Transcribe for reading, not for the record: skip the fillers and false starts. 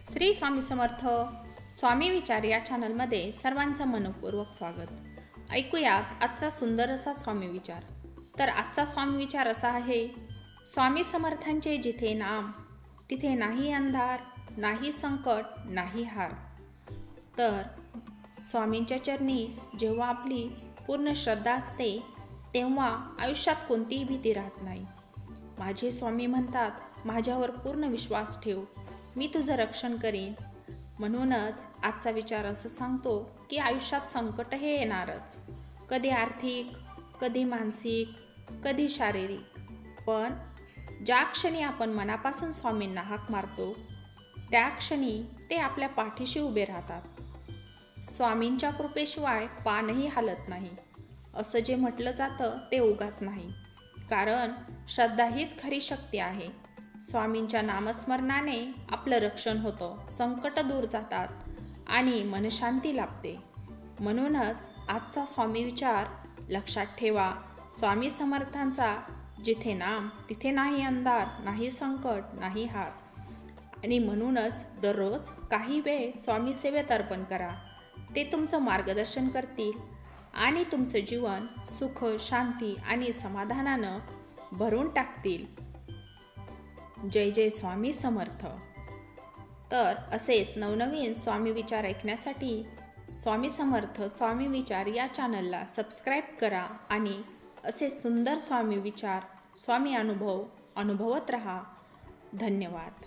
श्री स्वामी समर्थ स्वामी विचार या चॅनलमध्ये सर्वांचं मनपूर्वक स्वागत। ऐकूयात आजचा सुंदर असा स्वामी विचार। तर आजचा स्वामी विचार असा आहे, स्वामी समर्थांचे जिथे नाम तिथे नाही अंधार, नाही संकट, नाही हार। तर स्वामींच्या चरणी जेव्हा आपली पूर्ण श्रद्धा असते तेव्हा आयुष्यात कोणतीही भीती राहत नाही। माझे स्वामी म्हणतात, माझ्यावर पूर्ण विश्वास ठेव, मी तुझं रक्षण करीन। म्हणूनच आजचा विचार असं सांगतो की आयुष्यात संकट हे येणारच, कधी आर्थिक, कधी मानसिक, कधी शारीरिक, पण ज्या क्षणी आपण मनापासून स्वामींना हाक मारतो त्या क्षणी ते आपल्या पाठीशी उभे राहतात। स्वामींच्या कृपेशिवाय पानही हलत नाही असं जे म्हटलं जातं ते उगाच नाही, कारण श्रद्धा हीच खरी शक्ती आहे। स्वामींच्या नामस्मरणाने आपलं रक्षण होतं, संकट दूर जातात आणि मनशांती लाभते। म्हणूनच आजचा स्वामी विचार लक्षात ठेवा, स्वामी समर्थांचा जिथे नाम तिथे नाही अंधार, नाही संकट, नाही हार। आणि म्हणूनच दररोज काही वेळ स्वामी सेवेत अर्पण करा, ते तुमचं मार्गदर्शन करतील आणि तुमचं जीवन सुख, शांती आणि समाधानानं भरून टाकतील। जय जय स्वामी समर्थ। तर असेच नवनवीन स्वामी विचार ऐकण्यासाठी स्वामी समर्थ स्वामी विचार या चॅनलला सबस्क्राईब करा आणि असे सुंदर स्वामी विचार, स्वामी अनुभव अनुभवत रहा। धन्यवाद।